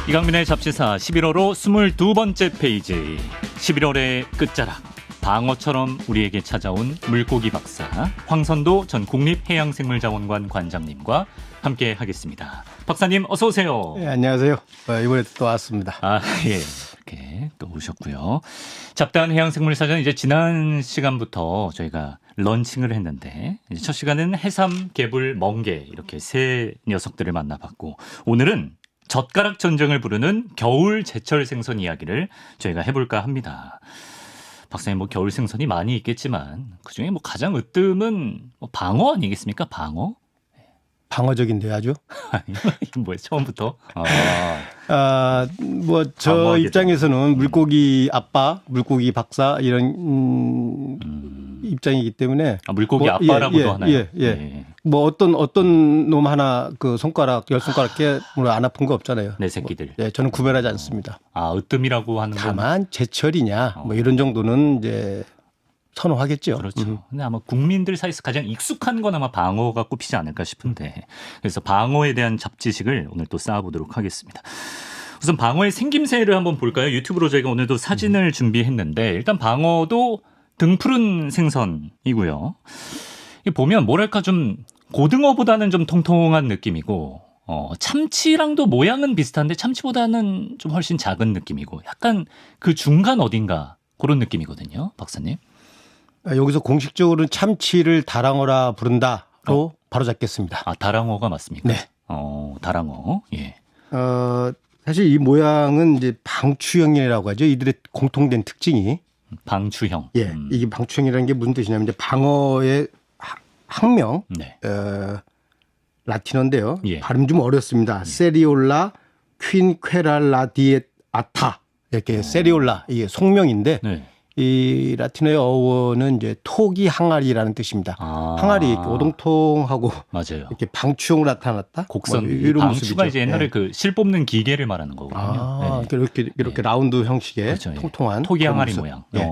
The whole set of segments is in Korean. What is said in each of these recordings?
이강민의 잡지사 11월호 22번째 페이지. 11월의 끝자락. 방어처럼 우리에게 찾아온 물고기 박사 황선도 전 국립해양생물자원관 관장님과 함께 하겠습니다. 박사님 어서 오세요. 네, 안녕하세요. 이번에 또 왔습니다. 예. 이렇게 또 오셨고요. 잡다한 해양생물사전 이제 지난 시간부터 저희가 런칭을 했는데 이제 첫 시간은 해삼, 개불, 멍게 이렇게 세 녀석들을 만나봤고 오늘은 젓가락 전쟁을 부르는 겨울 제철 생선 이야기를 저희가 해볼까 합니다. 박사님 뭐 겨울 생선이 많이 있겠지만 그중에 뭐 가장 으뜸은 뭐 방어 아니겠습니까? 방어? 방어적인데요, 아주. 뭐야 처음부터? 뭐 저 입장에서는 물고기 아빠, 물고기 박사 이런 입장이기 때문에 물고기 뭐, 아빠라고도 하나요? 예. 뭐 어떤 놈 하나 그 손가락 10손가락 깨물어 안 아픈 거 없잖아요. 내 새끼들. 예, 저는 구별하지 않습니다. 으뜸이라고 하는 건 다만 제철이냐 뭐 이런 정도는 이제 선호하겠죠. 그렇죠. 근데 아마 국민들 사이에서 가장 익숙한 건 아마 방어가 꼽히지 않을까 싶은데 그래서 방어에 대한 잡지식을 오늘 또 쌓아보도록 하겠습니다. 우선 방어의 생김새를 한번 볼까요? 유튜브로 저희가 오늘도 사진을 준비했는데 일단 방어도 등푸른 생선이고요. 보면 뭐랄까 좀 고등어보다는 좀 통통한 느낌이고 참치랑도 모양은 비슷한데 참치보다는 좀 훨씬 작은 느낌이고 약간 그 중간 어딘가 그런 느낌이거든요. 박사님. 여기서 공식적으로는 참치를 다랑어라 부른다로 바로 잡겠습니다. 다랑어가 맞습니까? 네. 다랑어. 예. 사실 이 모양은 이제 방추형이라고 하죠. 이들의 공통된 특징이. 방추형. 예. 이게 방추형이라는 게 무슨 뜻이냐면 이제 방어의 학명. 네. 라틴어인데요. 예. 발음 좀 어렵습니다. 세리올라 퀸퀘랄라디에아타. 이렇게 세리올라 이게 속명인데 네. 이 라틴어의 어원은 이제 토기 항아리라는 뜻입니다. 항아리 이렇게 오동통하고 맞아요. 이렇게 방추형으로 나타났다. 곡선. 뭐 이런 방추가 모습이죠. 이제 옛날에 예. 그 실 뽑는 기계를 말하는 거거든요. 네. 이렇게 라운드 형식의 그렇죠. 통통한 토기 항아리 모습. 모양. 예.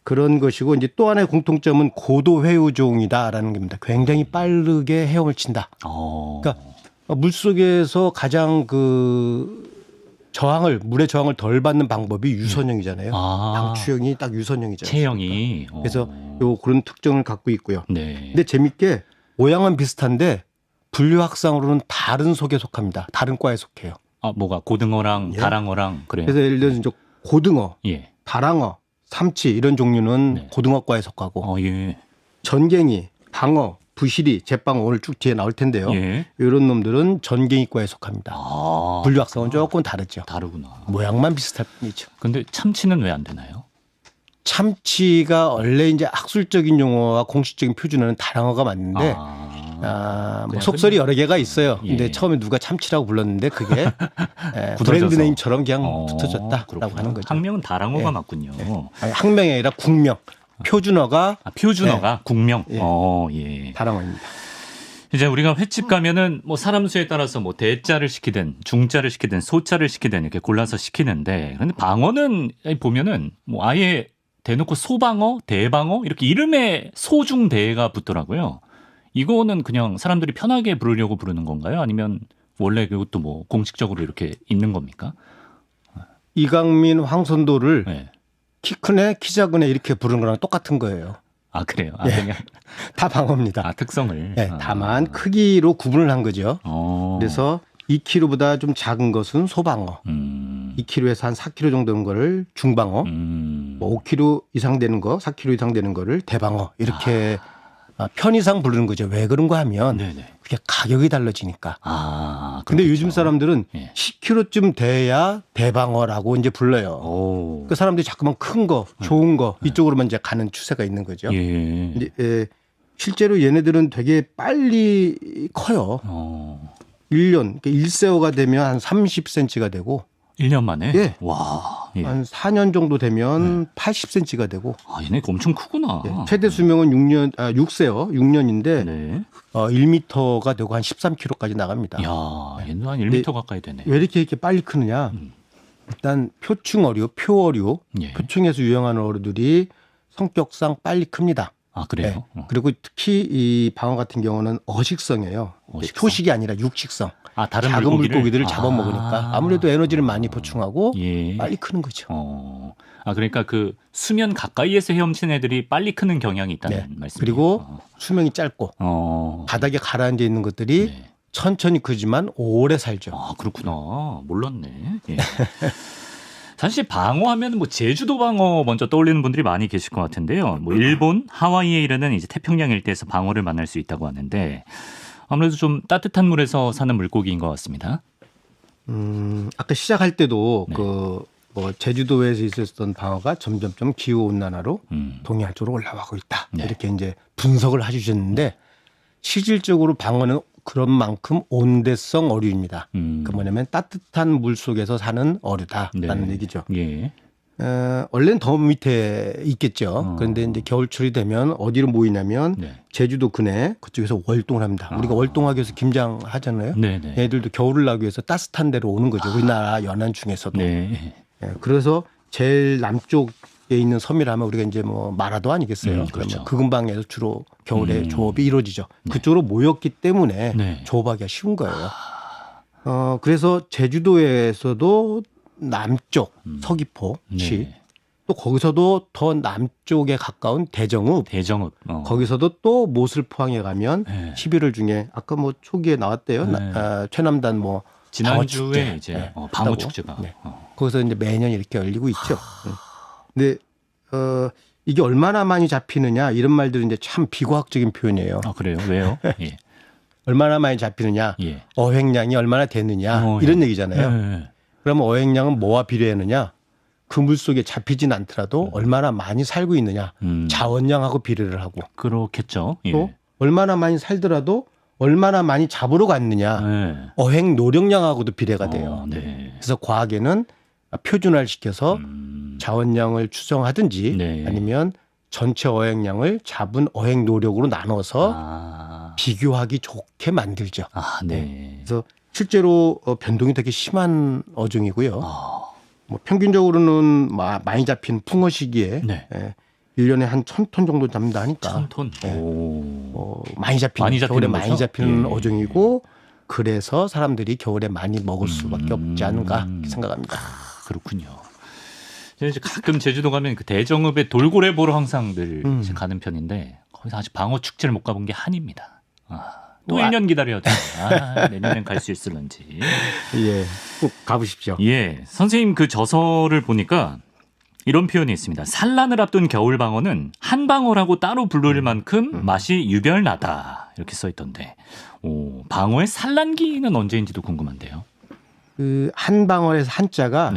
그런 것이고 이제 또 하나의 공통점은 고도 회유종이다라는 겁니다. 굉장히 빠르게 헤엄을 친다. 그러니까 물 속에서 가장 물의 저항을 덜 받는 방법이 유선형이잖아요. 방추형이 딱 유선형이잖아요. 체형이. 그래서 그런 특징을 갖고 있고요. 네. 근데 재밌게 모양은 비슷한데 분류 학상으로는 다른 속에 속합니다. 다른 과에 속해요. 뭐가 고등어랑 예. 다랑어랑 그래요. 그래서 예를 들어서 이제 고등어, 예. 다랑어, 삼치 이런 종류는 네. 고등어과에 속하고 예. 전갱이, 방어, 부시리, 제빵어 오늘 쭉 뒤에 나올 텐데요. 예. 이런 놈들은 전갱이과에 속합니다. 분류 학상은 조금 다르죠. 다르구나. 모양만 비슷할 뿐이죠. 근데 참치는 왜 안 되나요? 참치가 원래 이제 학술적인 용어와 공식적인 표준어는 다랑어가 맞는데 뭐 속설이 여러 개가 있어요. 근데 처음에 누가 참치라고 불렀는데 그게 브랜드 네임처럼 그냥 붙어졌다라고 하는 거죠. 학명은 다랑어가 맞군요. 아니, 학명이 아니라 국명. 표준어가 국명. 예. 예. 다랑어입니다. 이제 우리가 횟집 가면은 뭐 사람 수에 따라서 뭐 대자를 시키든 중자를 시키든 소자를 시키든 이렇게 골라서 시키는데 그런데 방어는 보면은 뭐 아예 대놓고 소방어, 대방어 이렇게 이름에 소중대가 붙더라고요. 이거는 그냥 사람들이 편하게 부르려고 부르는 건가요? 아니면 원래 그것도 뭐 공식적으로 이렇게 있는 겁니까? 이강민, 황선도를 네. 키 큰 애, 키 작은 애 이렇게 부르는 거랑 똑같은 거예요. 그래요? 예. 그냥 다 방어입니다. 특성을. 네, 다만 크기로 구분을 한 거죠. 그래서 2kg보다 좀 작은 것은 소방어, 2kg에서 한 4kg 정도 되는 거를 중방어, 뭐 5kg 이상 되는 거, 4kg 이상 되는 거를 대방어 이렇게 편의상 부르는 거죠. 왜 그런가 하면 그게 가격이 달라지니까. 근데 요즘 사람들은 10kg쯤 돼야 대방어라고 이제 불러요. 그 사람들이 자꾸만 큰 거, 좋은 거 이쪽으로만 이제 가는 추세가 있는 거죠. 이제, 실제로 얘네들은 되게 빨리 커요. 1년, 1세어가 되면 한 30cm가 되고 1년 만에? 예. 와. 예. 한 4년 정도 되면 80cm가 되고. 얘네 엄청 크구나. 예. 최대 수명은 6세요. 6년인데 1m가 되고 한 13kg까지 나갑니다. 얘는 한 1m 가까이 되네. 왜 이렇게 빨리 크느냐? 일단 표충어류, 표어류, 표충에서 유행하는 어류들이 성격상 빨리 큽니다. 그래요? 그리고 특히 이 방어 같은 경우는 어식성이에요. 초식이 아니라 육식성. 다른 작은 물고기를? 물고기들을 잡아먹으니까 아무래도 에너지를 많이 보충하고 예. 빨리 크는 거죠. 그러니까 그 수면 가까이에서 헤엄치는 애들이 빨리 크는 경향이 있다는 말씀이에요. 그리고 수명이 짧고 바닥에 가라앉아 있는 것들이 천천히 크지만 오래 살죠. 그렇구나. 몰랐네. 예. 사실 방어하면 뭐 제주도 방어 먼저 떠올리는 분들이 많이 계실 것 같은데요. 뭐 일본, 하와이에 이르는 이제 태평양 일대에서 방어를 만날 수 있다고 하는데 아무래도 좀 따뜻한 물에서 사는 물고기인 것 같습니다. 아까 시작할 때도 네. 뭐 제주도에서 있었던 방어가 점점점 기후 온난화로 동해안 쪽으로 올라가고 있다. 네. 이렇게 이제 분석을 해주셨는데 실질적으로 방어는 그런 만큼 온대성 어류입니다. 그 뭐냐면 따뜻한 물 속에서 사는 어류다라는 얘기죠. 예. 원래는 더 밑에 있겠죠. 그런데 이제 겨울철이 되면 어디로 모이냐면 제주도 근해 그쪽에서 월동을 합니다. 우리가 월동하기 위해서 김장하잖아요. 네네. 얘들도 겨울을 나기 위해서 따뜻한 데로 오는 거죠. 우리나라 연안 중에서도. 네. 그래서 제일 남쪽에 있는 섬이라면 우리가 이제 뭐 마라도 아니겠어요. 그렇죠. 그러면 그 근방에서 주로 겨울에 조업이 이루어지죠. 그쪽으로 모였기 때문에 조업하기가 쉬운 거예요. 그래서 제주도에서도 남쪽 서귀포시 또 거기서도 더 남쪽에 가까운 대정읍 거기서도 또 모슬 포항에 가면 11월 중에 아까 뭐 초기에 나왔대요. 최남단 뭐 지난주에 이제 방어 축제가 거기서 이제 매년 이렇게 열리고 있죠. 근데 이게 얼마나 많이 잡히느냐 이런 말들은 이제 참 비과학적인 표현이에요. 그래요? 왜요? 예. 얼마나 많이 잡히느냐, 어획량이 얼마나 되느냐 이런 얘기잖아요. 그러면 어획량은 뭐와 비례하느냐? 그 물속에 잡히진 않더라도 얼마나 많이 살고 있느냐. 자원량하고 비례를 하고. 그렇겠죠. 또 얼마나 많이 살더라도 얼마나 많이 잡으러 갔느냐. 어획 노력량하고도 비례가 돼요. 그래서 과학에는 표준화를 시켜서 자원량을 추정하든지 아니면 전체 어획량을 잡은 어획 노력으로 나눠서 비교하기 좋게 만들죠. 그래서 실제로 변동이 되게 심한 어종이고요. 뭐 평균적으로는 많이 잡힌 풍어 시기에 1년에 한 1,000톤 정도 잡는다 하니까 1,000톤. 많이 잡히는 겨울에 많이 거죠? 잡히는 어종이고 그래서 사람들이 겨울에 많이 먹을 수밖에 없지 않은가 생각합니다. 그렇군요. 저는 이제 가끔 제주도 가면 그 대정읍에 돌고래 보러 항상 늘 가는 편인데 거기서 아직 방어 축제를 못 가본 게 한입니다. 또 1년 기다려야 돼. 내년엔 갈 수 있을런지. 예, 꼭 가보십시오. 예, 선생님 그 저서를 보니까 이런 표현이 있습니다. 산란을 앞둔 겨울 방어는 한방어라고 따로 부를 만큼 맛이 유별나다. 이렇게 써 있던데. 방어의 산란기는 언제인지도 궁금한데요. 그 한방어에서 한자가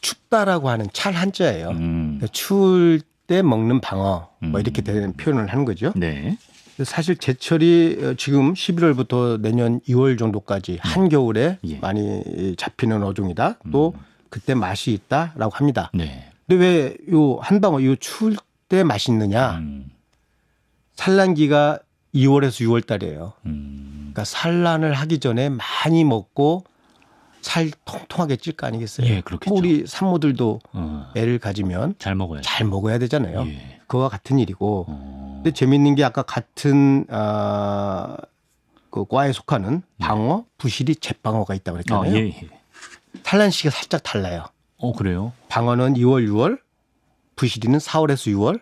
춥다라고 하는 찰 한자예요. 그러니까 추울 때 먹는 방어 뭐 이렇게 되는 표현을 하는 거죠. 사실 제철이 지금 11월부터 내년 2월 정도까지 한겨울에 많이 잡히는 어종이다. 또 그때 맛이 있다라고 합니다. 근데 왜 요 한방어 요 추울 때 맛있느냐? 산란기가 2월에서 6월 달이에요. 그러니까 산란을 하기 전에 많이 먹고 살 통통하게 찔 거 아니겠어요? 예, 그렇겠죠. 뭐 우리 산모들도 애를 가지면 잘 먹어야죠. 잘 먹어야 되잖아요. 그거와 같은 일이고. 근데 재밌는 게 아까 같은 그 과에 속하는 방어, 부실이 잿방어가 있다고 그랬잖아요. 산란 시기가 살짝 달라요. 그래요? 방어는 2월, 6월, 부실이는 4월에서 6월,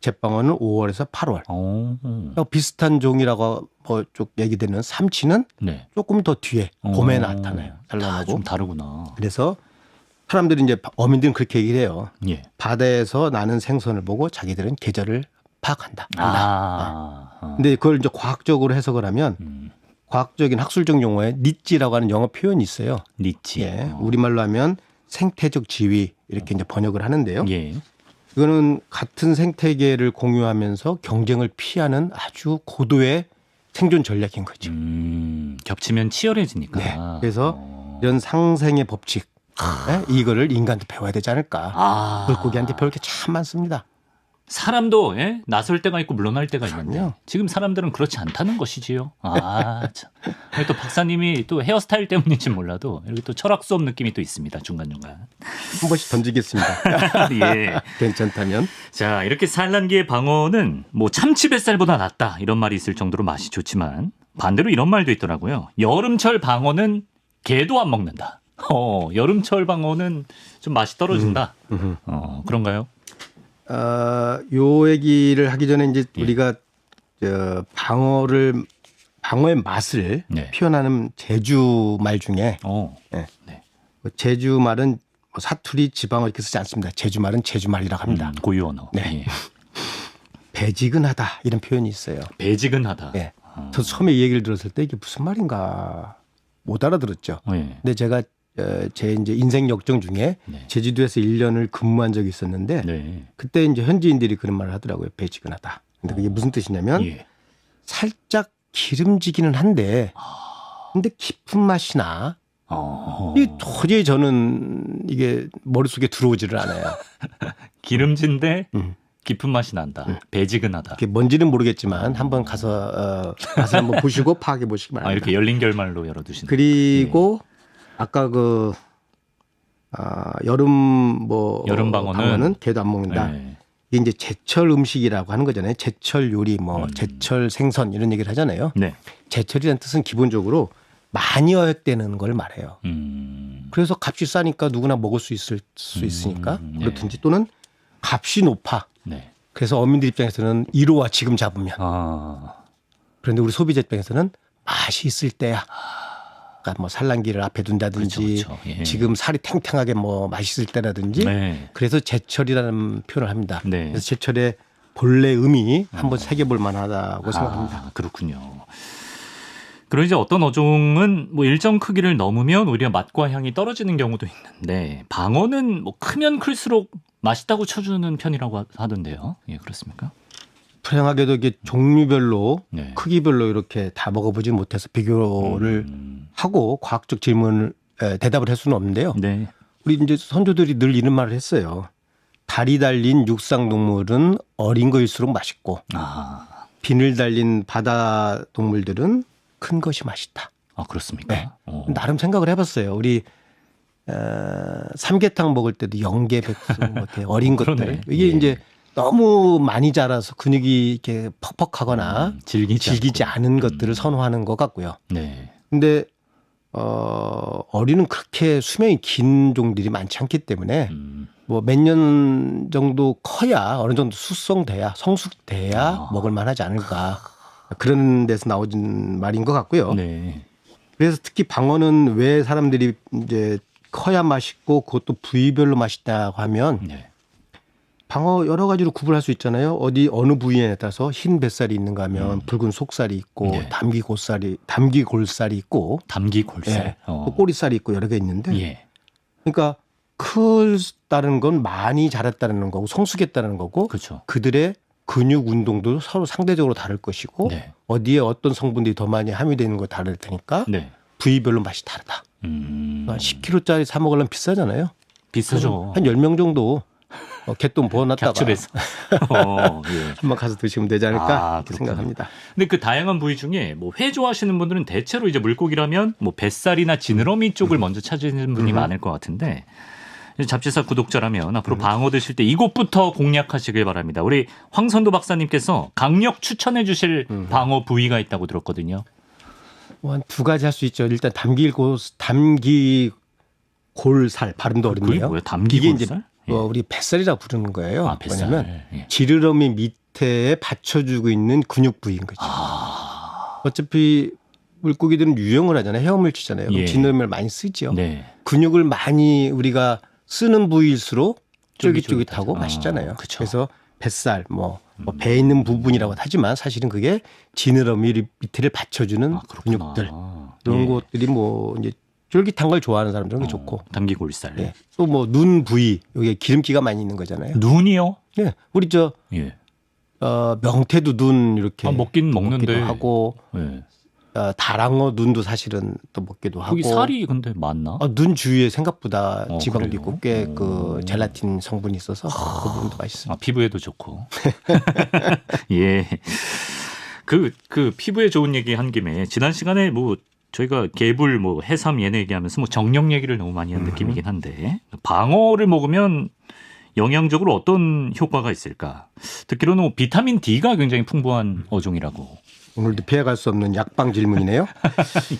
잿방어는 5월에서 8월. 비슷한 종이라고 쭉 얘기되는 삼치는 조금 더 뒤에 봄에 나타나요. 산란하고. 좀 다르구나. 그래서 사람들이 이제 어민들은 그렇게 얘기를 해요. 바다에서 나는 생선을 보고 자기들은 계절을 파악한다. 근데 그걸 이제 과학적으로 해석을 하면 과학적인 학술적 용어에 니찌라고 하는 영어 표현이 있어요. 니찌. 우리말로 하면 생태적 지위 이렇게 이제 번역을 하는데요. 이거는 같은 생태계를 공유하면서 경쟁을 피하는 아주 고도의 생존 전략인 거죠. 겹치면 치열해지니까. 그래서 이런 상생의 법칙 이거를 인간도 배워야 되지 않을까. 물고기한테 배울 게 참 많습니다. 사람도 나설 때가 있고 물러날 때가 있는데 지금 사람들은 그렇지 않다는 것이지요. 참. 또 박사님이 또 헤어스타일 때문인지 몰라도 이렇게 또 철학 수업 느낌이 또 있습니다. 중간중간. 한 번씩 던지겠습니다. 괜찮다면. 자, 이렇게 산란기의 방어는 뭐 참치 뱃살보다 낫다 이런 말이 있을 정도로 맛이 좋지만 반대로 이런 말도 있더라고요. 여름철 방어는 개도 안 먹는다. 여름철 방어는 좀 맛이 떨어진다. 그런가요? 요 얘기를 하기 전에 이제 우리가 방어의 맛을 표현하는 제주 말 중에 제주 말은 사투리, 지방어 이렇게 쓰지 않습니다. 제주 말은 제주 말이라고 합니다. 고유 언어. 네. 배지근하다 이런 표현이 있어요. 배지근하다. 네. 저도 처음에 이 얘기를 들었을 때 이게 무슨 말인가 못 알아들었죠. 근데 제가 제 이제 인생 역정 중에 제주도에서 1년을 근무한 적이 있었는데 그때 이제 현지인들이 그런 말을 하더라고요. 배지근하다. 근데 그게 무슨 뜻이냐면 살짝 기름지기는 한데 근데 깊은 맛이 나. 이 도저히 저는 이게 머릿속에 들어오지를 않아요. 기름진데 깊은 맛이 난다. 배지근하다. 뭔지는 모르겠지만 한번 가서 맛을 한번 보시고 파악해 보시기 바랍니다. 이렇게 열린 결말로 열어두시는. 그리고 아까 여름 방어는 개도 안 먹는다. 이게 이제 제철 음식이라고 하는 거잖아요. 제철 요리, 제철 생선 이런 얘기를 하잖아요. 제철이라는 뜻은 기본적으로 많이 어획되는 걸 말해요. 그래서 값이 싸니까 누구나 먹을 수 있으니까 그렇든지 또는 값이 높아. 그래서 어민들 입장에서는 이로와 지금 잡으면. 그런데 우리 소비자 입장에서는 맛이 있을 때야. 그러니까 산란기를 앞에 둔다든지 그렇죠. 지금 살이 탱탱하게 맛있을 때라든지 그래서 제철이라는 표현을 합니다. 그래서 제철의 본래 의미 한번 새겨볼 만하다고 생각합니다. 그렇군요. 그리고 이제 어떤 어종은 일정 크기를 넘으면 오히려 맛과 향이 떨어지는 경우도 있는데 방어는 크면 클수록 맛있다고 쳐주는 편이라고 하던데요. 그렇습니까? 불행하게도 이게 종류별로 크기별로 이렇게 다 먹어보지 못해서 비교를 하고 과학적 질문을 대답을 할 수는 없는데요. 우리 이제 선조들이 늘 이런 말을 했어요. 다리 달린 육상 동물은 어린 거일수록 맛있고 비늘 달린 바다 동물들은 큰 것이 맛있다. 그렇습니까? 나름 생각을 해봤어요. 우리 삼계탕 먹을 때도 영계, 백수, 어린 것들 이게 이제 너무 많이 자라서 근육이 이렇게 퍽퍽하거나 질기지 않은 것들을 선호하는 것 같고요. 근데 어린은 그렇게 수명이 긴 종들이 많지 않기 때문에 몇 년 정도 커야 어느 정도 숙성돼야 성숙돼야 먹을 만하지 않을까. 그런 데서 나오는 말인 것 같고요. 그래서 특히 방어는 왜 사람들이 이제 커야 맛있고 그것도 부위별로 맛있다고 하면 방어 여러 가지로 구분할 수 있잖아요. 어느 부위에 따라서 흰 뱃살이 있는가 하면 붉은 속살이 있고 담기 골살이 있고 또 꼬리살이 있고 여러 개 있는데 그러니까 크다는 건 많이 자랐다는 거고 성숙했다는 거고 그들의 근육 운동도 서로 상대적으로 다를 것이고 어디에 어떤 성분들이 더 많이 함유되는 거 다를 테니까 부위별로 맛이 다르다. 한 10kg짜리 사 먹으려면 비싸잖아요. 비싸죠. 한 10명 정도 개똥 부어놨다가 capture해서 한번 가서 드시면 되지 않을까 생각합니다. 근데 그 다양한 부위 중에 회 좋아하시는 분들은 대체로 이제 물고기라면 뱃살이나 지느러미 쪽을 먼저 찾으시는 분이 많을 것 같은데 잡지사 구독자라면 앞으로 방어 드실 때 이곳부터 공략하시길 바랍니다. 우리 황선도 박사님께서 강력 추천해 주실 방어 부위가 있다고 들었거든요. 한 두 가지 할 수 있죠. 일단 담기골살 발음도 어렵네요. 그게 뭐예요? 담기골살? 우리 뱃살이라고 부르는 거예요. 왜냐하면 지느러미 밑에 받쳐주고 있는 근육 부위인 거죠. 어차피 물고기들은 유영을 하잖아요. 헤엄을 치잖아요. 그럼 지느러미를 많이 쓰죠. 근육을 많이 우리가 쓰는 부위일수록 쫄깃쫄깃하고 맛있잖아요. 그래서 뱃살, 배에 있는 부분이라고 하지만 사실은 그게 지느러미 밑을 받쳐주는 근육들 이런 것들이 이제 쫄깃한 걸 좋아하는 사람들은 좋고. 담기골살. 또 눈 부위 여기 기름기가 많이 있는 거잖아요. 눈이요? 우리 명태도 눈 이렇게 먹긴 먹는데 하고. 다랑어 눈도 사실은 또 먹기도 하고. 거기 살이 근데 많나? 눈 주위에 생각보다 지방도 있고 꽤 젤라틴 성분이 있어서 그 부분도 맛있습니다. 피부에도 좋고. 그 피부에 좋은 얘기 한 김에 지난 시간에 저희가 개불 해삼 얘네 얘기하면서 정력 얘기를 너무 많이 한 느낌이긴 한데 방어를 먹으면 영양적으로 어떤 효과가 있을까? 듣기로는 비타민 D가 굉장히 풍부한 어종이라고. 오늘도 피해갈 수 없는 약방 질문이네요.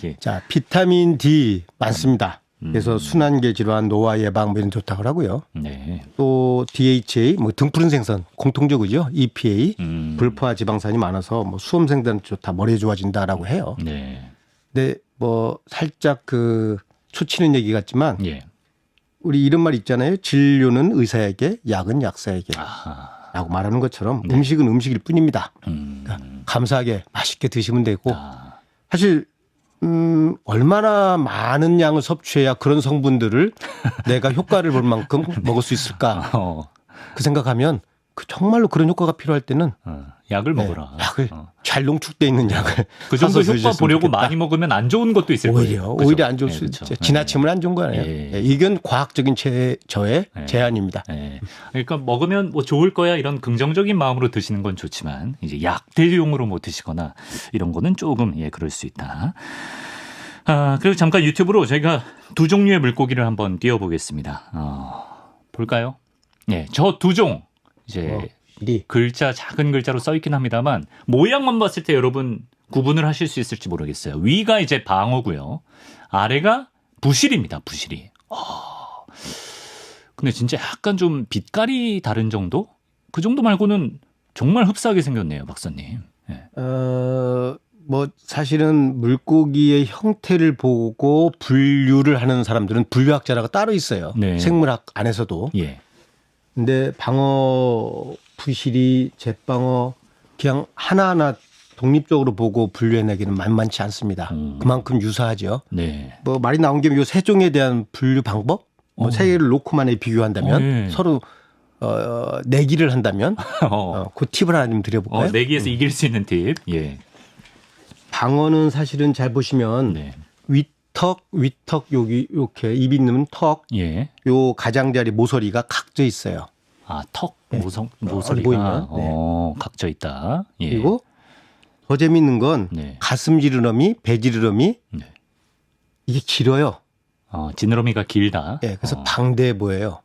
예. 자, 비타민 D 많습니다. 그래서 순환계 질환, 노화 예방 뭐 이런 좋다고 하고요. 네. 또 DHA, 뭐 등푸른 생선 공통적이죠. EPA, 불포화 지방산이 많아서 뭐 수험생들한테 좋다, 머리 좋아진다라고 해요. 네. 근데 뭐 살짝 그 초치는 얘기 같지만 예. 우리 이런 말 있잖아요. 진료는 의사에게, 약은 약사에게. 아하. 라고 말하는 것처럼 네. 음식은 음식일 뿐입니다. 그러니까 감사하게 맛있게 드시면 되고 사실 얼마나 많은 양을 섭취해야 그런 성분들을 내가 효과를 볼 만큼 먹을 수 있을까? 그 생각하면 그 정말로 그런 효과가 필요할 때는 약을 먹어라. 약을 잘 농축돼 있는 약을 그 정도 사서 효과 보려고 좋겠다. 많이 먹으면 안 좋은 것도 있을 거예요. 그죠? 오히려 안 좋을 수 그렇죠. 있죠. 지나치면 안 좋은 거예요. 예. 이건 과학적인 저의 제안입니다. 네. 그러니까 먹으면 뭐 좋을 거야 이런 긍정적인 마음으로 드시는 건 좋지만 이제 약대용으로 뭐 드시거나 이런 거는 조금 그럴 수 있다. 그리고 잠깐 유튜브로 저희가 두 종류의 물고기를 한번 띄워보겠습니다. 볼까요? 네, 저 두 종 이제 글자 작은 글자로 써 있긴 합니다만 모양만 봤을 때 여러분 구분을 하실 수 있을지 모르겠어요. 위가 이제 방어고요. 아래가 부실입니다. 부실이. 근데 진짜 약간 좀 빛깔이 다른 정도? 그 정도 말고는 정말 흡사하게 생겼네요, 박사님. 네. 뭐 사실은 물고기의 형태를 보고 분류를 하는 사람들은 분류학자라고 따로 있어요. 네. 생물학 안에서도. 예. 근데 방어, 부실이, 잿방어 그냥 하나하나 독립적으로 보고 분류해내기는 만만치 않습니다. 그만큼 유사하죠. 네. 뭐 말이 나온 김에 이 세 종에 대한 분류 방법, 뭐 세 개를 놓고만에 비교한다면 네. 서로 내기를 한다면 그 팁을 하나 좀 드려볼까요? 내기에서 이길 수 있는 팁. 예. 방어는 사실은 잘 보시면 네. 위턱 여기 이렇게 입 있는 턱, 예. 요 가장자리 모서리가 각져 있어요. 턱 네. 모서리가 보이면, 각져 있다. 예. 그리고 더 재밌는 건 네. 가슴 지느러미, 배 지느러미 네. 이게 길어요. 지느러미가 길다. 예, 그래서 방대해 보여요.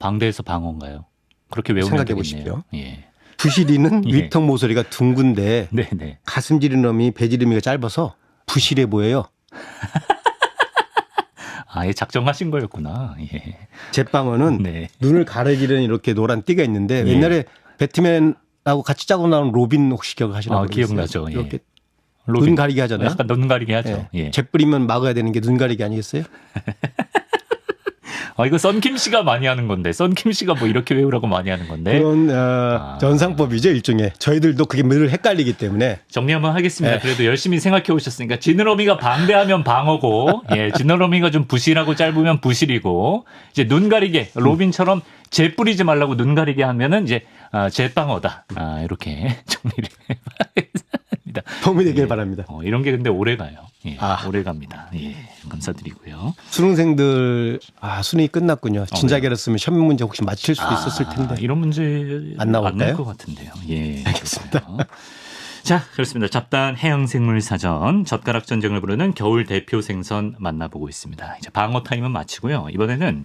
방대에서 방어인가요? 그렇게 외우면 생각해 되겠네요. 보십시오. 예. 부실이는 예. 위턱 모서리가 둥근데 네네. 가슴 지느러미, 배 지느러미가 짧아서 부실해 보여요. 아예 작정하신 거였구나. 예. 잿방어는 네. 눈을 가리기는 이렇게 노란 띠가 있는데 예. 옛날에 배트맨하고 같이 짜고 나온 로빈 혹시 기억하시나요? 기억나죠. 예. 이렇게 로빈. 눈 가리게 하잖아요. 약간 눈 가리게 하죠. 예. 잭 뿌리면 막아야 되는 게 눈 가리기 아니겠어요? 이거 썬킴 씨가 많이 하는 건데, 썬킴 씨가 뭐 이렇게 외우라고 많이 하는 건데. 그런 전상법이죠, 일종의. 저희들도 그게 늘 헷갈리기 때문에. 정리 한번 하겠습니다. 네. 그래도 열심히 생각해 오셨으니까 지느러미가 방대하면 방어고, 지느러미가 좀 부실하고 짧으면 부실이고, 이제 눈 가리게 로빈처럼 재 뿌리지 말라고 눈 가리게 하면은 이제 잿방어다. 이렇게 정리를 해봐야겠습니다. 도움이 되길 바랍니다. 이런 게 근데 오래 가요. 오래 갑니다. 감사드리고요. 수능생들 수능이 끝났군요. 진작에 했으면 시험 문제 혹시 맞힐 수도 있었을 텐데. 이런 문제 안 나올까요? 나올 것 같은데요. 알겠습니다. 그렇군요. 자, 그렇습니다. 잡다한 해양생물 사전, 젓가락 전쟁을 부르는 겨울 대표 생선 만나보고 있습니다. 이제 방어 타임은 마치고요. 이번에는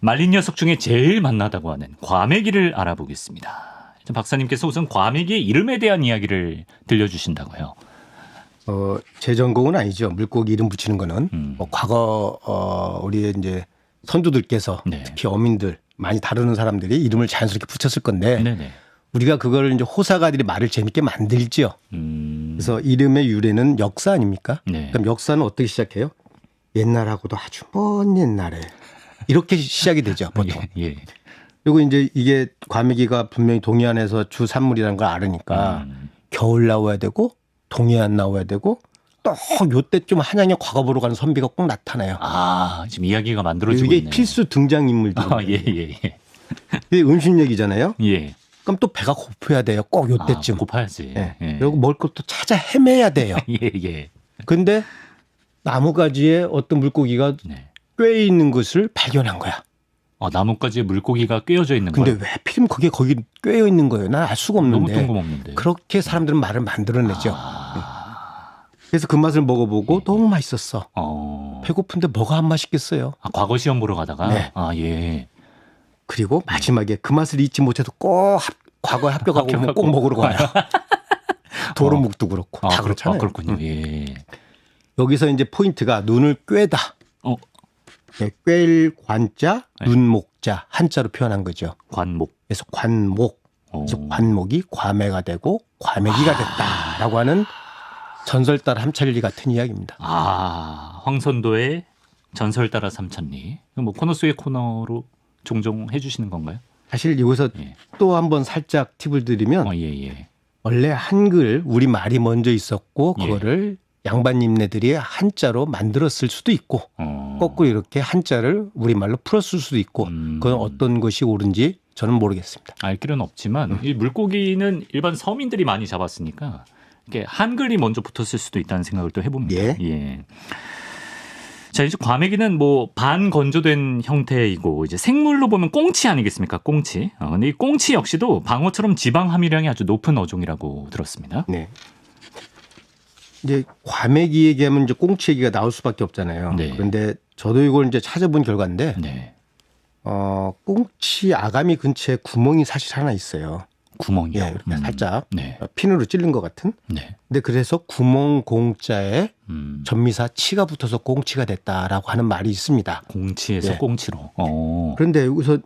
말린 녀석 중에 제일 맛나다고 하는 과메기를 알아보겠습니다. 박사님께서 우선 과메기의 이름에 대한 이야기를 들려주신다고요. 제 전공은 아니죠. 물고기 이름 붙이는 거는. 과거 우리 이제 선조들께서 네. 특히 어민들 많이 다루는 사람들이 이름을 자연스럽게 붙였을 건데 네네. 우리가 그걸 이제 호사가들이 말을 재밌게 만들죠. 그래서 이름의 유래는 역사 아닙니까? 네. 그럼 역사는 어떻게 시작해요? 옛날하고도 아주 먼 옛날에 이렇게 시작이 되죠. 보통. 예. 그리고 이제 이게 과메기가 분명히 동해안에서 주 산물이라는 걸 알으니까 겨울 나와야 되고 동해안 나와야 되고 또 요때쯤 한양에 과거 보러 가는 선비가 꼭 나타나요. 지금 이야기가 만들어지고 이게 있네요. 필수 등장 인물들. 예. 이게 음식 얘기잖아요. 예. 그럼 또 배가 고파야 돼요. 꼭 요때쯤. 고파야지. 예. 그리고 먹을 것도 찾아 헤매야 돼요. 예. 근데 나무가지에 어떤 물고기가 네. 꽤 있는 것을 발견한 거야. 나뭇가지에 물고기가 꿰어져 있는 근데 거예요? 왜 필름 거기에 거기 꿰어 있는 거예요? 난 알 수가 너무 없는데. 뜬금없는데. 그렇게 사람들은 말을 만들어내죠. 그래서 그 맛을 먹어보고 너무 맛있었어. 배고픈데 뭐가 안 맛있겠어요. 과거 시험 보러 가다가? 네. 예. 그리고 마지막에 그 맛을 잊지 못해도 꼭 과거에 합격하고 꼭 먹으러 가요. 도루묵도 그렇고 다 그렇잖아요. 그렇군요. 예. 여기서 이제 포인트가 눈을 꿰다. 네, 꿰일 관자, 네. 눈목자 한자로 표현한 거죠. 관목. 그래서 관목. 그래서 관목이 과매가 되고 과매기가 됐다라고 하는 전설 따라 삼천리 같은 이야기입니다. 황선도의 전설 따라 삼천리. 뭐 코너 속의 코너로 종종 해주시는 건가요? 사실 여기서 또 한번 살짝 팁을 드리면 원래 한글 우리말이 먼저 있었고 그거를 양반님네들이 한자로 만들었을 수도 있고 거꾸로 이렇게 한자를 우리말로 풀었을 수도 있고 그건 어떤 것이 옳은지 저는 모르겠습니다. 알 길은 없지만 이 물고기는 일반 서민들이 많이 잡았으니까 이게 한글이 먼저 붙었을 수도 있다는 생각을 또 해봅니다. 예. 자, 이제 과메기는 뭐 반건조된 형태이고 이제 생물로 보면 꽁치 아니겠습니까? 꽁치. 근데 이 꽁치 역시도 방어처럼 지방 함유량이 아주 높은 어종이라고 들었습니다. 네. 이제 과메기 얘기하면 이제 꽁치 얘기가 나올 수밖에 없잖아요. 네. 그런데 저도 이걸 이제 찾아본 결과인데, 꽁치 아가미 근처에 구멍이 사실 하나 있어요. 구멍이요? 예, 이렇게 살짝 핀으로 찔린 것 같은. 네. 근데 그래서 구멍 공자에 전미사 치가 붙어서 꽁치가 됐다라고 하는 말이 있습니다. 공치에서 꽁치로. 그런데 여기서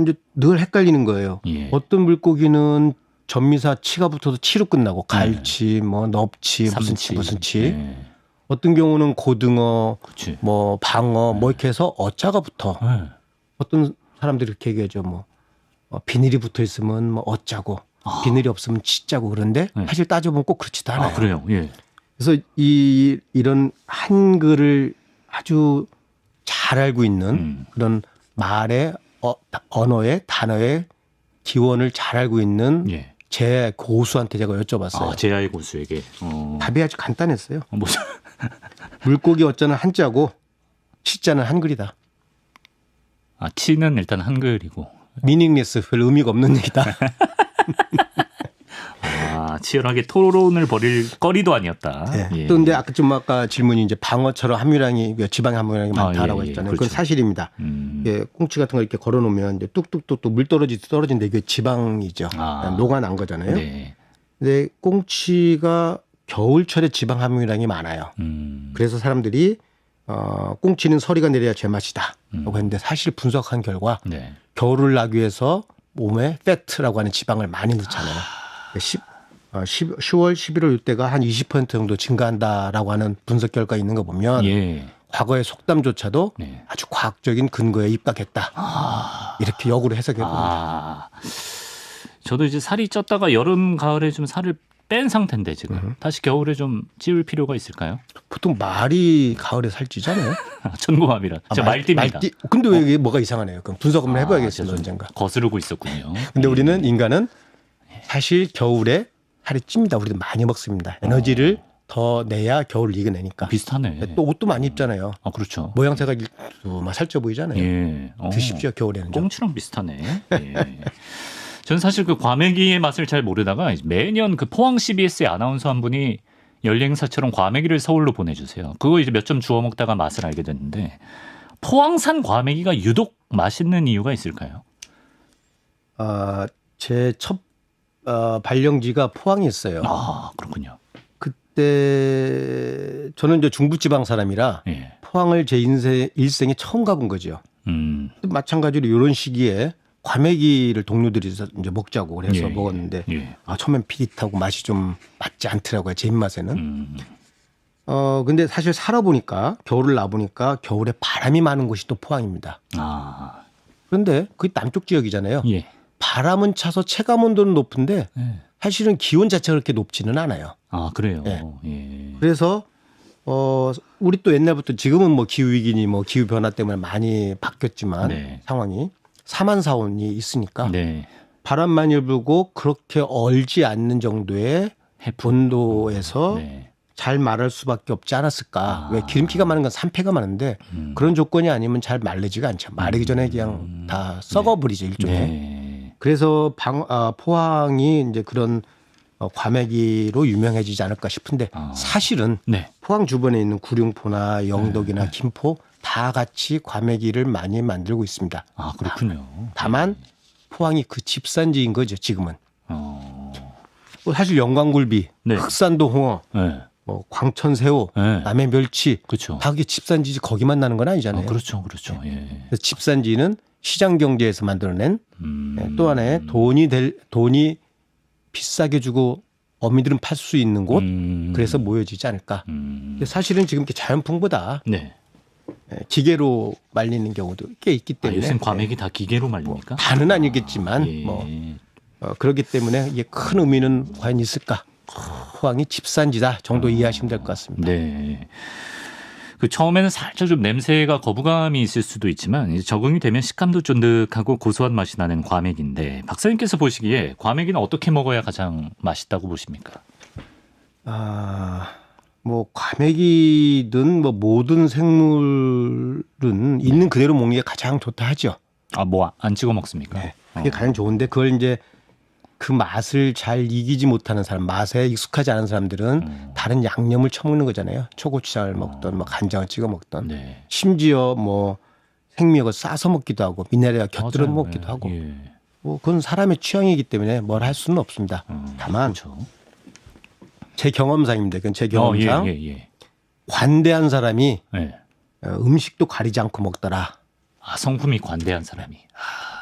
이제 늘 헷갈리는 거예요. 어떤 물고기는 전미사 치가 붙어서 치로 끝나고 갈치, 뭐 넙치, 무슨 치. 어떤 경우는 고등어, 뭐 방어, 뭐 이렇게 해서 어자가 붙어. 어떤 사람들이 이렇게 얘기하죠. 뭐 비늘이 붙어 있으면 뭐 어자고, 비늘이 없으면 치자고. 그런데 사실 따져보면 꼭 그렇지도 않아요. 그래요. 예. 그래서 이런 한글을 아주 잘 알고 있는 그런 말의 언어의 단어의 기원을 잘 알고 있는 제 고수한테 제가 여쭤봤어요. 제아의 고수에게. 답이 아주 간단했어요. 물고기 어자는 한자고 치자는 한글이다. 치는 일단 한글이고. 미닝리스, 별 의미가 없는 얘기다. 치열하게 토론을 벌일 거리도 아니었다. 네. 또 근데 아까 질문이 이제 방어처럼 함유량이 지방 함유량이 많다라고 했잖아요. 그건 사실입니다. 꽁치 같은 거 이렇게 걸어놓으면 이제 뚝뚝뚝뚝 물 떨어진데 이게 지방이죠. 녹아난 거잖아요. 근데 꽁치가 겨울철에 지방 함유량이 많아요. 그래서 사람들이 꽁치는 서리가 내려야 제맛이다 라고 했는데 사실 분석한 결과 겨울을 나기 위해서 몸에 패트라고 하는 지방을 많이 넣잖아요. 10월, 11월 이때가 한 20% 정도 증가한다라고 하는 분석 결과 있는 거 보면 과거의 속담조차도 아주 과학적인 근거에 입각했다. 이렇게 역으로 해석해 봅니다. 저도 이제 살이 쪘다가 여름, 가을에 좀 살을 뺀 상태인데 지금 다시 겨울에 좀 찌울 필요가 있을까요? 보통 말이 가을에 살찌잖아요. 천고마비라. 저 말띠입니다. 근데 왜 이게 뭐가 이상하네요. 그럼 분석 한번 해봐야겠습니다. 언젠가. 거스르고 있었군요. 근데 우리는 인간은 사실 겨울에 살이 찝니다. 우리도 많이 먹습니다. 에너지를 더 내야 겨울을 이겨내니까. 비슷하네. 또 옷도 많이 입잖아요. 그렇죠. 모양새가 막 살쪄 보이잖아요. 드십시오, 겨울에는. 꽁치랑 비슷하네. 저는 사실 그 과메기의 맛을 잘 모르다가 매년 그 포항 CBS의 아나운서 한 분이 연례행사처럼 과메기를 서울로 보내주세요. 그거 이제 몇 점 주워 먹다가 맛을 알게 됐는데 포항산 과메기가 유독 맛있는 이유가 있을까요? 제 첫 발령지가 포항이었어요. 그렇군요. 그때 저는 이제 중부지방 사람이라 포항을 제 일생에 처음 가본 거죠. 마찬가지로 이런 시기에 과메기를 동료들이 이제 먹자고 그래서 먹었는데 처음엔 피릿하고 맛이 좀 맞지 않더라고요. 제 입맛에는. 근데 사실 살아보니까 겨울을 나보니까 겨울에 바람이 많은 곳이 또 포항입니다. 그런데 그게 남쪽 지역이잖아요. 바람은 차서 체감 온도는 높은데 사실은 기온 자체가 그렇게 높지는 않아요. 그래요. 그래서 우리 또 옛날부터 지금은 뭐 기후 위기니 뭐 기후 변화 때문에 많이 바뀌었지만 상황이 사만사온이 있으니까 바람 많이 불고 그렇게 얼지 않는 정도의 온도에서 잘 마를 수밖에 없지 않았을까. 왜 기름기가 많은 건 산패가 많은데 그런 조건이 아니면 잘 마르지가 않죠. 마르기 전에 그냥 다 썩어버리죠, 일종의. 그래서 포항이 이제 그런 과메기로 유명해지지 않을까 싶은데 사실은 포항 주변에 있는 구룡포나 영덕이나 김포 다 같이 과메기를 많이 만들고 있습니다. 그렇군요. 다만 포항이 그 집산지인 거죠, 지금은. 뭐 사실 영광굴비, 네. 흑산도 홍어, 네. 뭐 광천새우, 네. 남해 멸치, 그렇죠. 다 그게 집산지지 거기만 나는 건 아니잖아요. 그렇죠, 그렇죠. 예. 그래서 집산지는 시장 경제에서 만들어낸 또 하나의 돈이 비싸게 주고 어민들은 팔 수 있는 곳, 그래서 모여지지 않을까. 근데 사실은 지금 이렇게 자연풍보다 네. 기계로 말리는 경우도 꽤 있기 때문에 요새 과메기 다 기계로 말립니까? 다는 아니겠지만 예. 뭐 그렇기 때문에 이게 큰 의미는 과연 있을까? 포항이 집산지다 정도 이해하시면 될 것 같습니다. 네. 그 처음에는 살짝 좀 냄새가 거부감이 있을 수도 있지만 이제 적응이 되면 식감도 쫀득하고 고소한 맛이 나는 과메기인데 박사님께서 보시기에 과메기는 어떻게 먹어야 가장 맛있다고 보십니까? 뭐 과메기든 뭐 모든 생물은 있는 그대로 먹는 게 가장 좋다 하죠. 뭐 안 찍어 먹습니까? 네. 그게 가장 좋은데 그걸 이제 그 맛을 잘 이기지 못하는 사람, 맛에 익숙하지 않은 사람들은 다른 양념을 쳐먹는 거잖아요. 초고추장을 먹던, 뭐 간장을 찍어 먹던, 네. 심지어 뭐 생미역을 싸서 먹기도 하고 미나리와 곁들여 맞아요. 먹기도 하고. 예. 뭐 그건 사람의 취향이기 때문에 뭘 할 수는 없습니다. 다만 그렇죠. 제 경험상입니다. 그건 제 경험상 예. 관대한 사람이 예. 음식도 가리지 않고 먹더라. 성품이 관대한 사람이.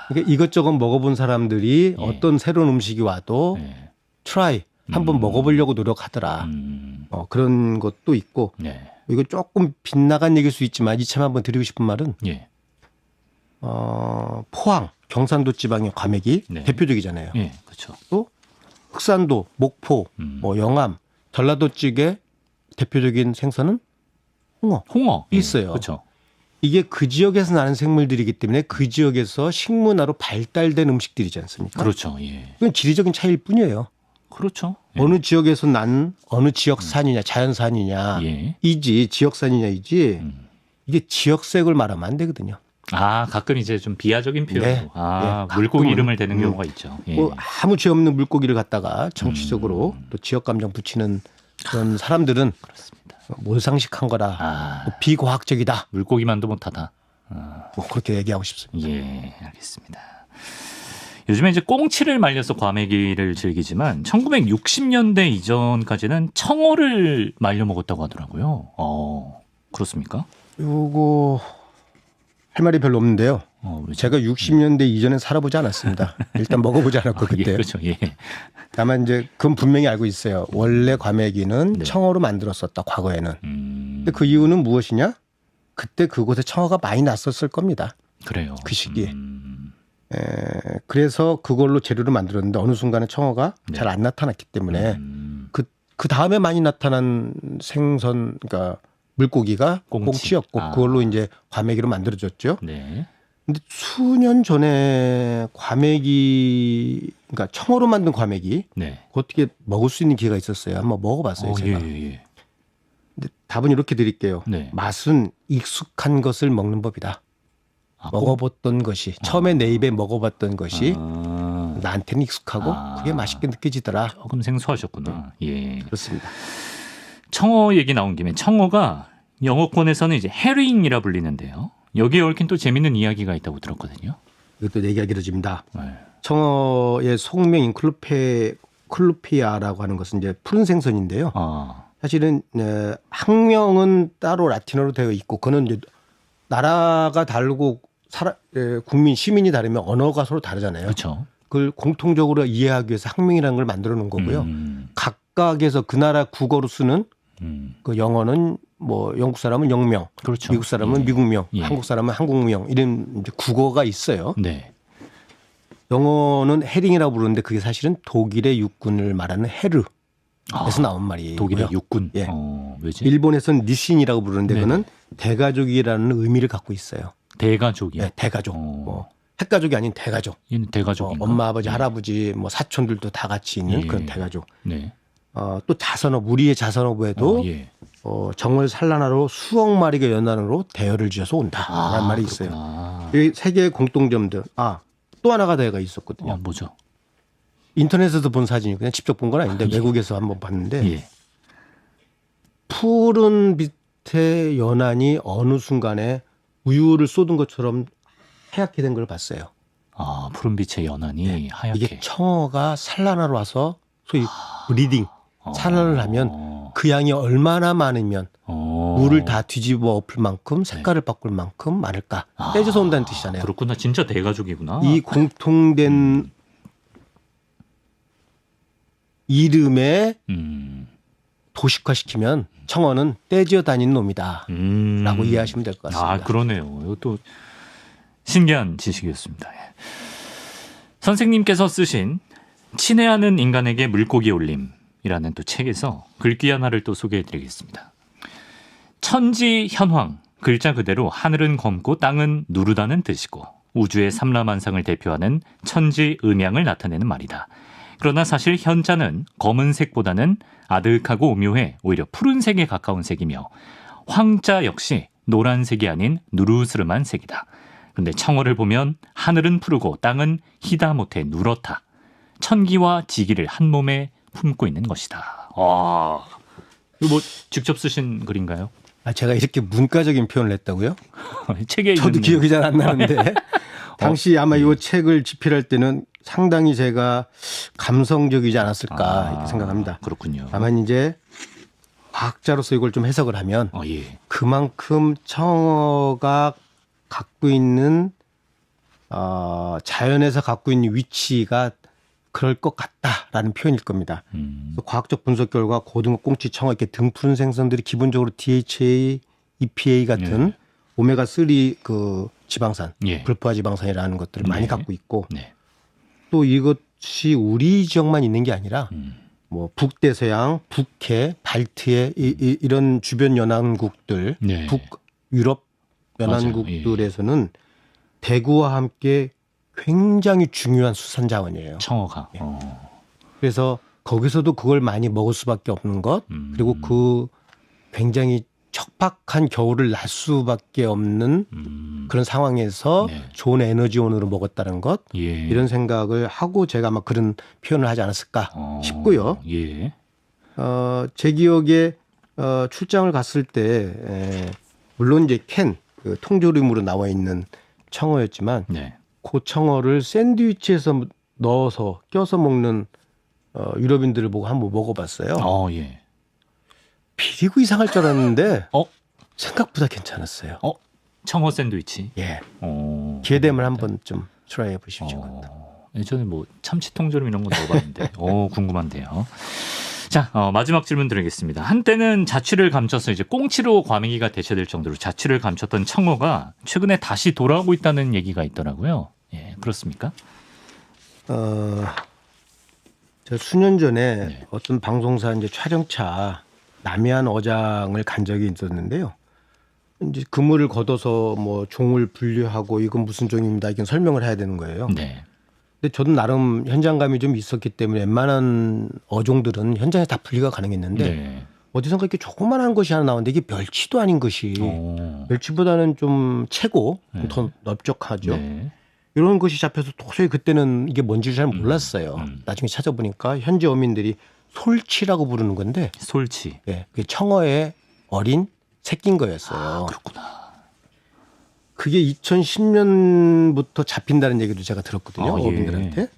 그러니까 이것저것 먹어본 사람들이 예. 어떤 새로운 음식이 와도 예. 트라이 한번 먹어보려고 노력하더라. 그런 것도 있고 네. 이거 조금 빗나간 얘기일 수 있지만 이참에 한번 드리고 싶은 말은 예. 포항 경상도 지방의 과메기 네. 대표적이잖아요. 예. 그렇죠. 또 흑산도, 목포, 뭐 영암, 전라도 쪽의 대표적인 생선은 홍어. 홍어 있어요. 그렇죠. 이게 그 지역에서 나는 생물들이기 때문에 그 지역에서 식문화로 발달된 음식들이지 않습니까? 그렇죠. 예. 그건 지리적인 차이일 뿐이에요. 그렇죠. 예. 어느 지역에서 난 어느 지역산이냐 자연산이냐 예. 이지 지역산이냐이지 이게 지역색을 말하면 안 되거든요. 가끔 이제 좀 비하적인 표현으로 네. 물고기 가끔은, 이름을 대는 경우가 있죠. 예. 뭐 아무 죄 없는 물고기를 갖다가 정치적으로 또 지역 감정 붙이는 그런 사람들은 그렇습니다. 몰상식한 거라 뭐 비과학적이다. 물고기만도 못하다. 뭐 그렇게 얘기하고 싶습니다. 예, 알겠습니다. 요즘에 이제 꽁치를 말려서 과메기를 즐기지만 1960년대 이전까지는 청어를 말려 먹었다고 하더라고요. 그렇습니까? 요거 할 말이 별로 없는데요. 왜죠? 제가 60년대 이전엔 살아보지 않았습니다. 일단 먹어보지 않았고 그때. 예, 그렇죠. 예. 다만 이제 그건 분명히 알고 있어요. 원래 과메기는 네. 청어로 만들었었다 과거에는. 근데 근데 그 이유는 무엇이냐? 그때 그곳에 청어가 많이 났었을 겁니다. 그래요. 그 시기에. 그래서 그걸로 재료를 만들었는데 어느 순간에 청어가 네. 잘 안 나타났기 때문에 그 다음에 많이 나타난 생선, 그러니까 물고기가 꽁치였고 그걸로 이제 과메기로 만들어졌죠. 네. 근데 수년 전에 과메기, 그러니까 청어로 만든 과메기, 네. 어떻게 먹을 수 있는 기회가 있었어요. 한번 먹어봤어요, 제가. 예. 근데 답은 이렇게 드릴게요. 네. 맛은 익숙한 것을 먹는 법이다. 먹어봤던 것이, 처음에 내 입에 먹어봤던 것이 나한테는 익숙하고 그게 맛있게 느껴지더라. 조금 생소하셨구나. 예. 그렇습니다. 청어 얘기 나온 김에 청어가 영어권에서는 이제 해링이라 불리는데요. 여기에 얽힌 또 재밌는 이야기가 있다고 들었거든요. 이것도 얘기가 길어집니다. 네. 청어의 속명인 클루피아라고 하는 것은 이제 푸른 생선인데요. 사실은 학명은 따로 라틴어로 되어 있고 그는 이제 나라가 다르고 국민 시민이 다르면 언어가 서로 다르잖아요. 그렇죠. 그걸 공통적으로 이해하기 위해서 학명이라는 걸 만들어 놓은 거고요. 각각에서 그 나라 국어로 쓰는 그 영어는 뭐 영국 사람은 영명, 그렇죠. 미국 사람은 미국명, 예. 한국 사람은 한국명 이런 이제 국어가 있어요. 네. 영어는 해링이라고 부르는데 그게 사실은 독일의 육군을 말하는 헤르에서 나온 말이에요. 독일의 육군. 예. 왜지? 일본에서는 니신이라고 부르는데 네네. 그거는 대가족이라는 의미를 갖고 있어요. 대가족이요. 네, 대가족. 뭐 핵가족이 아닌 대가족. 얘는 대가족인가? 엄마, 아버지, 할아버지, 뭐 사촌들도 다 같이 있는 예. 그런 대가족. 네. 또 자선업, 우리의 자선업에도 예. 정월 산란하러 수억 마리가 연안으로 대열을 지어서 온다라는 말이 있어요. 이 세 개의 공통점들. 또 하나가 대가 있었거든요. 뭐죠? 인터넷에서 본 사진이 그냥 직접 본 건 아닌데 예. 외국에서 한번 봤는데 예. 푸른 빛의 연안이 어느 순간에 우유를 쏟은 것처럼 하얗게 된 걸 봤어요. 푸른빛의 연한이 하얗게. 이게 청어가 산란하러 와서 소위 브리딩 산란을 하면 그 양이 얼마나 많으면 물을 다 뒤집어 엎을 만큼 색깔을 바꿀 만큼 많을까 떼져서 온다는 뜻이잖아요. 그렇구나. 진짜 대가족이구나. 이 공통된 이름에 도식화시키면 청어는 떼지어 다니는 놈이다 라고 이해하시면 될 것 같습니다. 그러네요. 이것도 신기한 지식이었습니다. 예. 선생님께서 쓰신 친애하는 인간에게 물고기 올림이라는 또 책에서 글귀 하나를 또 소개해드리겠습니다. 천지현황, 글자 그대로 하늘은 검고 땅은 누르다는 뜻이고 우주의 삼라만상을 대표하는 천지음양을 나타내는 말이다. 그러나 사실 현자는 검은색보다는 아득하고 오묘해 오히려 푸른색에 가까운 색이며 황자 역시 노란색이 아닌 누르스름한 색이다. 그런데 청어를 보면 하늘은 푸르고 땅은 희다 못해 누렇다. 천기와 지기를 한 몸에 품고 있는 것이다. 이거 뭐 직접 쓰신 글인가요? 제가 이렇게 문과적인 표현을 했다고요? 책에 저도 기억이 잘 안 나는데 당시 아마 이 책을 집필할 때는 상당히 제가 감성적이지 않았을까 이렇게 생각합니다. 그렇군요. 다만 이제 과학자로서 이걸 좀 해석을 하면 예. 그만큼 청어가 갖고 있는 자연에서 갖고 있는 위치가 그럴 것 같다라는 표현일 겁니다. 그래서 과학적 분석 결과 고등어, 꽁치, 청어 이렇게 등푸른 생선들이 기본적으로 DHA, EPA 같은 오메가3 그 지방산, 불포화 지방산이라는 것들을 많이 갖고 있고 또 이것이 우리 지역만 있는 게 아니라 뭐 북대서양, 북해, 발트해 이런 주변 연안국들, 북유럽 연안국들에서는 대구와 함께 굉장히 중요한 수산 자원이에요. 청어가. 그래서 거기서도 그걸 많이 먹을 수밖에 없는 것, 그리고 그 굉장히 척박한 겨울을 날 수밖에 없는 그런 상황에서 좋은 에너지원으로 먹었다는 것, 이런 생각을 하고 제가 아마 그런 표현을 하지 않았을까 싶고요. 제 기억에 출장을 갔을 때 물론 이제 그 통조림으로 나와 있는 청어였지만 그 청어를 샌드위치에서 넣어서 껴서 먹는 유럽인들을 보고 한번 먹어봤어요. 비리고 이상할 줄 알았는데 생각보다 괜찮았어요. 청어 샌드위치. 기회 되면 한번 좀 트라이해 보십시오. 예전에 뭐 참치 통조림 이런 거 넣어봤는데 궁금한데요. 자, 마지막 질문 드리겠습니다. 한때는 자취를 감춰서 이제 꽁치로 과메기가 대체될 정도로 자취를 감췄던 청어가 최근에 다시 돌아오고 있다는 얘기가 있더라고요. 예, 그렇습니까? 저 수년 전에 어떤 방송사 이제 촬영차 남해안 어장을 간 적이 있었는데요. 이제 그물을 걷어서 뭐 종을 분류하고 이건 무슨 종입니다. 이건 설명을 해야 되는 거예요. 근데 저도 나름 현장감이 좀 있었기 때문에 웬만한 어종들은 현장에 다 분리가 가능했는데 어디선가 이렇게 조그만한 것이 하나 나오는데 이게 멸치도 아닌 것이 멸치보다는 좀 채고 더 넓적하죠. 이런 것이 잡혀서 도저히 그때는 이게 뭔지를 잘 몰랐어요. 나중에 찾아보니까 현지 어민들이 솔치라고 부르는 건데 솔치. 그게 청어의 어린 새끼인 거였어요. 그렇구나. 그게 2010년부터 잡힌다는 얘기도 제가 들었거든요. 어민들한테.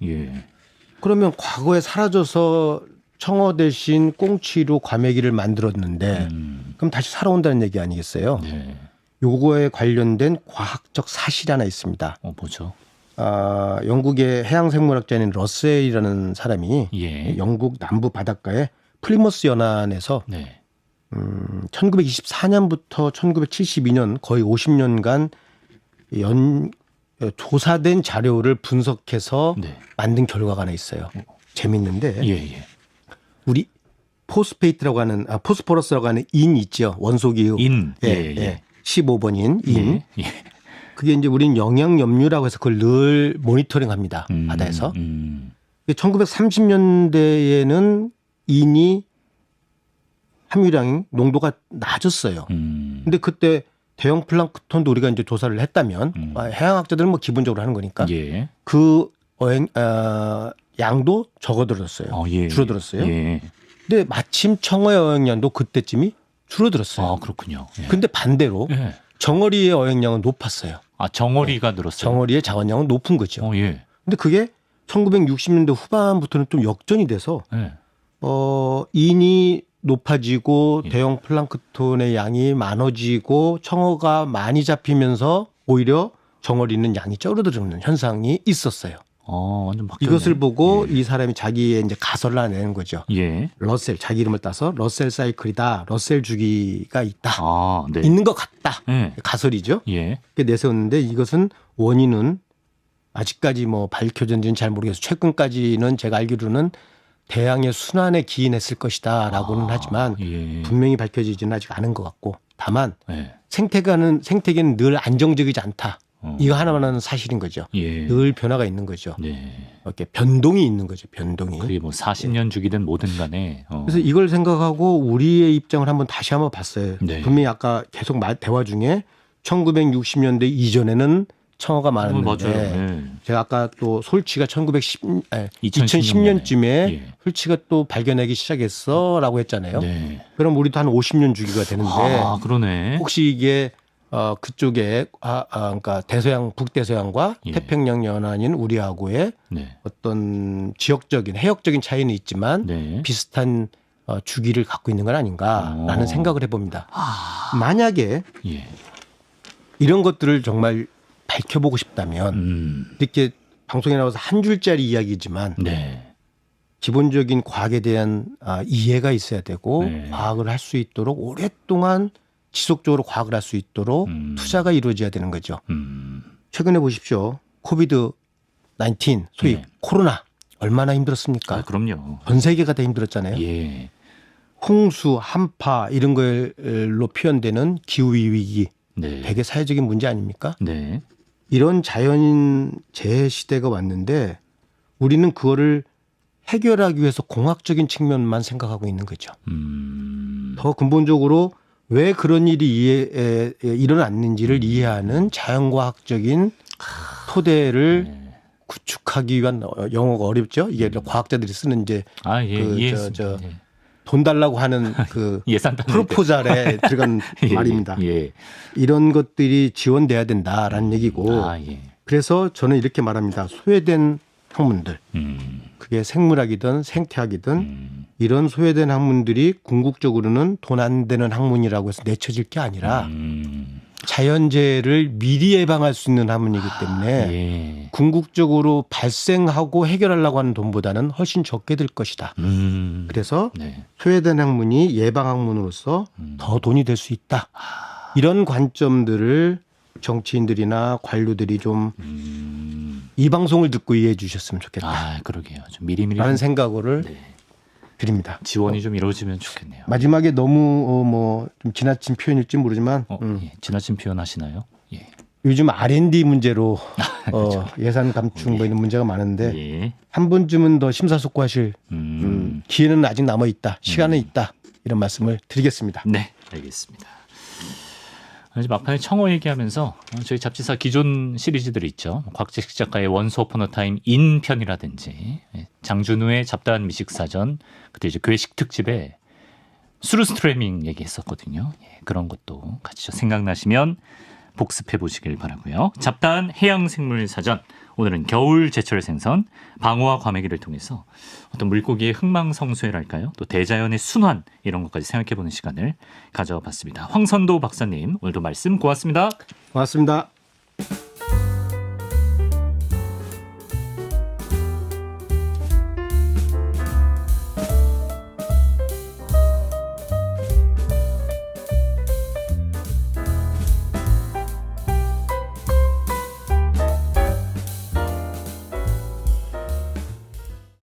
그러면 과거에 사라져서 청어 대신 꽁치로 과메기를 만들었는데 그럼 다시 살아온다는 얘기 아니겠어요? 요거에 관련된 과학적 사실이 하나 있습니다. 뭐죠? 영국의 해양생물학자인 러셀이라는 사람이 영국 남부 바닷가의 플리머스 연안에서 1924년부터 1972년 거의 50년간 조사된 자료를 분석해서 만든 결과가 하나 있어요. 재밌는데 우리 포스페이트라고 하는 포스포러스라고 하는 인 있죠. 원소기후. 15번인 인. 그게 이제 우리는 영양염류라고 해서 그걸 늘 모니터링합니다. 바다에서. 1930년대에는 인이 함유량이 농도가 낮았어요. 근데 그때 대형 플랑크톤도 우리가 이제 조사를 했다면 해양학자들은 뭐 기본적으로 하는 거니까 그 양도 적어들었어요. 줄어들었어요. 근데 마침 청어의 어획량도 그때쯤이 줄어들었어요. 그렇군요. 근데 반대로 정어리의 어획량은 높았어요. 정어리가 늘었어요. 정어리의 자원량은 높은 거죠. 근데 그게 1960년대 후반부터는 좀 역전이 돼서 인이 높아지고 예. 대형 플랑크톤의 양이 많아지고 청어가 많이 잡히면서 오히려 정어리는 양이 줄어드는 현상이 있었어요. 완전 바뀌었네. 이것을 보고 이 사람이 자기의 이제 가설을 내는 거죠. 예. 러셀, 자기 이름을 따서 러셀 사이클이다. 러셀 주기가 있다. 네. 있는 것 같다. 예. 가설이죠. 예. 그게 내세웠는데 이것은 원인은 아직까지 뭐 밝혀졌는지는 잘 모르겠어요. 최근까지는 제가 알기로는 대양의 순환에 기인했을 것이다라고는 하지만 예. 분명히 밝혀지지는 아직 않은 것 같고 다만 예. 생태계는 늘 안정적이지 않다. 이거 하나만은 사실인 거죠. 예. 늘 변화가 있는 거죠. 네. 이렇게 변동이 있는 거죠. 변동이. 그게 뭐 40년 주기든 뭐든 간에. 그래서 이걸 생각하고 우리의 입장을 다시 한번 봤어요. 네. 분명히 아까 계속 대화 중에 1960년대 이전에는 청어가 많았는데 맞아요. 네. 제가 아까 또 솔치가 2010년쯤에 예. 솔치가 또 발견하기 시작했어라고 했잖아요. 네. 그럼 우리도 한 50년 주기가 되는데 그러네. 혹시 이게 그쪽에 그러니까 대서양 북대서양과 예. 태평양 연안인 우리하고의 네. 어떤 지역적인 해역적인 차이는 있지만 네. 비슷한 주기를 갖고 있는 건 아닌가라는 생각을 해봅니다. 만약에 예. 이런 것들을 정말 밝혀보고 싶다면 이렇게 방송에 나와서 한 줄짜리 이야기지만 네. 기본적인 과학에 대한 이해가 있어야 되고 네. 과학을 할 수 있도록 오랫동안 지속적으로 과학을 할 수 있도록 투자가 이루어져야 되는 거죠. 최근에 보십시오. 코비드 19 소위 네. 코로나 얼마나 힘들었습니까? 그럼요. 전 세계가 다 힘들었잖아요. 예. 홍수, 한파 이런 걸로 표현되는 기후 위기 네. 되게 사회적인 문제 아닙니까? 네. 이런 자연 재해 시대가 왔는데 우리는 그거를 해결하기 위해서 공학적인 측면만 생각하고 있는 거죠. 더 근본적으로 왜 그런 일이 일어났는지를 이해하는 자연과학적인 토대를 네. 구축하기 위한 영어가 어렵죠. 이게 과학자들이 쓰는 이제 예. 이해했습니다. 돈 달라고 하는 그 예산 프로포잘에 들어간 말입니다. 예. 이런 것들이 지원돼야 된다라는 얘기고 예. 그래서 저는 이렇게 말합니다. 소외된 학문들 그게 생물학이든 생태학이든 이런 소외된 학문들이 궁극적으로는 돈 안 되는 학문이라고 해서 내쳐질 게 아니라 자연재해를 미리 예방할 수 있는 학문이기 때문에 예. 궁극적으로 발생하고 해결하려고 하는 돈보다는 훨씬 적게 들 것이다. 그래서 네. 소외된 학문이 예방 학문으로서 더 돈이 될 수 있다. 이런 관점들을 정치인들이나 관료들이 좀 이 방송을 듣고 이해해 주셨으면 좋겠다. 그러게요. 좀 미리미리 라는 생각을 네. 드립니다. 지원이 좀 이루어지면 좋겠네요. 마지막에 너무 좀 지나친 표현일지 모르지만 예. 지나친 표현 하시나요? 예. 요즘 R&D 문제로 예산 감축 뭐 이런 문제가 많은데 예. 한 번쯤은 더 심사숙고하실 기회는 아직 남아 있다. 시간은 있다. 이런 말씀을 드리겠습니다. 네, 알겠습니다. 이제 막판에 청어 얘기하면서 저희 잡지사 기존 시리즈들이 있죠. 곽재식 작가의 원스 어폰 어 타임 인 편이라든지 장준우의 잡다한 미식사전 그때 이제 괴식 특집에 수루 스트래밍 얘기했었거든요. 그런 것도 같이 생각나시면 복습해 보시길 바라고요. 잡다한 해양생물사전 오늘은 겨울 제철 생선 방어와 과메기를 통해서 어떤 물고기의 흥망성쇠랄까요? 또 대자연의 순환 이런 것까지 생각해보는 시간을 가져봤습니다. 황선도 박사님 오늘도 말씀 고맙습니다. 고맙습니다.